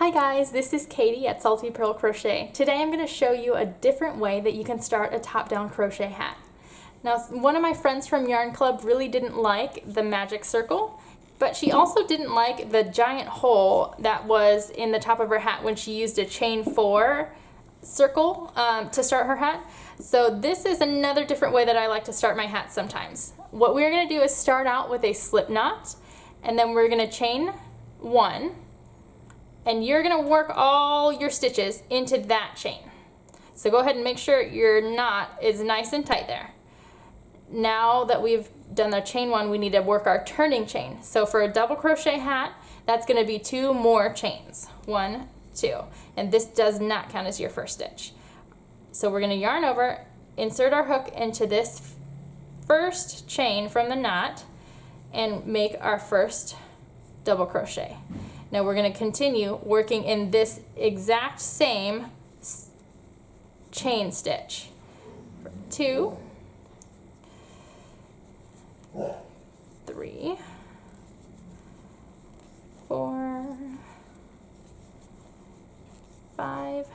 Hi guys, this is Katie at Salty Pearl Crochet. Today I'm going to show you a different way that you can start a top-down crochet hat. Now, one of my friends from Yarn Club really didn't like the magic circle, but she also didn't like the giant hole that was in the top of her hat when she used a chain 4 circle to start her hat. So this is another different way that I like to start my hat sometimes. What we're going to do is start out with a slip knot, and then we're going to chain 1. And you're going to work all your stitches into that chain. So go ahead and make sure your knot is nice and tight there. Now that we've done the chain 1, we need to work our turning chain. So for a double crochet hat, that's going to be 2 more chains. 1, 2. And this does not count as your first stitch. So we're going to yarn over, insert our hook into this first chain from the knot, and make our first double crochet. Now we're going to continue working in this exact same chain stitch. 2, 3, 4, 5,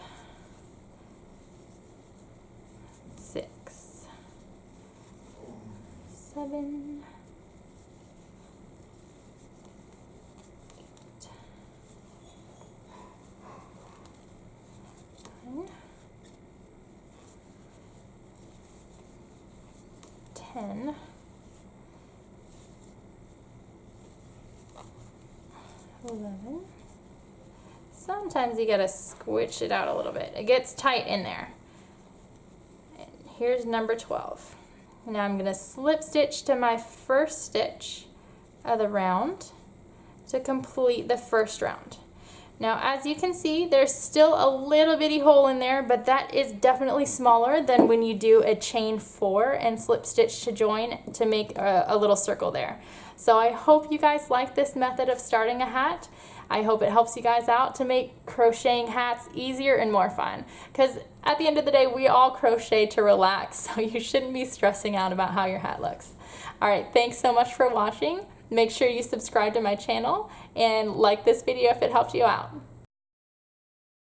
6, 7, 10, 11. Sometimes you gotta squish it out a little bit. It gets tight in there. And here's number 12. Now I'm gonna slip stitch to my first stitch of the round to complete the first round. Now, as you can see, there's still a little bitty hole in there, but that is definitely smaller than when you do a chain 4 and slip stitch to join to make a little circle there. So I hope you guys like this method of starting a hat. I hope it helps you guys out to make crocheting hats easier and more fun. Because at the end of the day, we all crochet to relax, so you shouldn't be stressing out about how your hat looks. All right, thanks so much for watching. Make sure you subscribe to my channel and like this video if it helped you out.